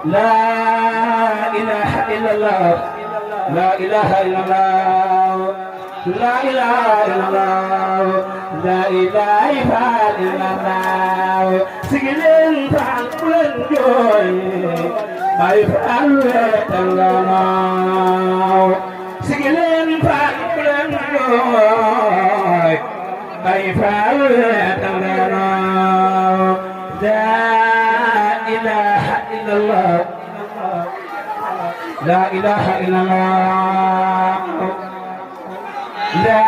لا إله إلا الله لا إله إلا الله لا إله إلا الله لا إله إلا الله سجلين فعلن جوي ما يفعل تلقاه سجلين فعلن جوي ما يفعل تلقاه لا إله إلا الله لا إله إلا الله لا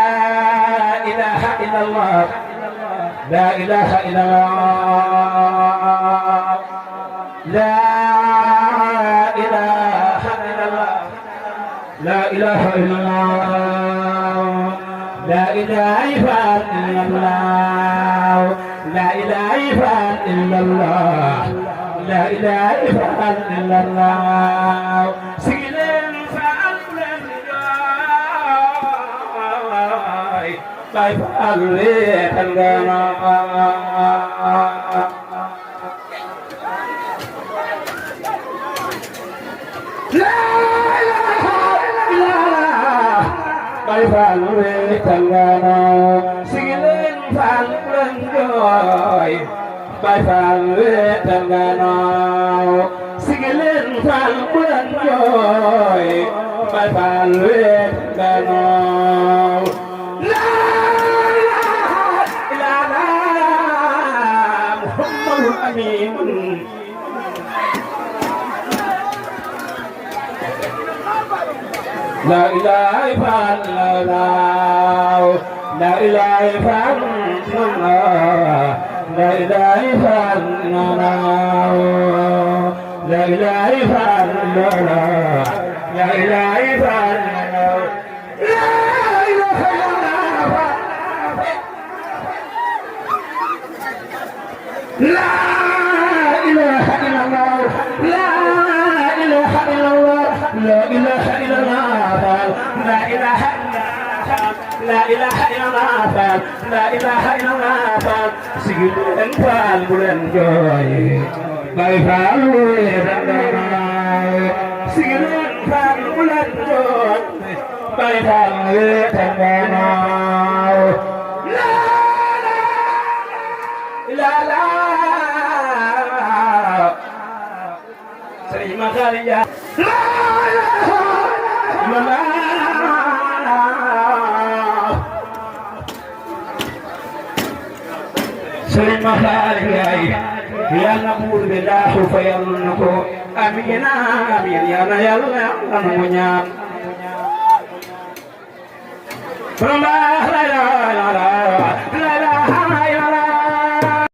إله إلا الله لا إله إلا الله لا إله إلا الله لا إله إلا الله لا إله إلا الله لا إله إلا الله لا إله إلا الله سيدنا فأغفر لا يفعل لا إله إلا الله لا يفعل سيدنا فأغفر Bài phàm lệ tầng gà nào xin lên phàm quân rồi bài phàm lệ tầng gà nào la ilaha Muhammadur Amin la ilaha illallah la ilaha illallah لا إله إلا الله لا إله إلا الله لا إله إلا الله لا إله إلا الله لا إله إلا الله لا إله إلا الله لا إله لا إله إلا الله لا إله إلا الله سيدنا فال بلن جوي باي فال سيدنا فال بلن جوي باي فال لا لا لا سري مخاليا لا لا Sering mahalai ya nabur bilahu fayalnuko amin amin ya na ya Allah namunya Brahma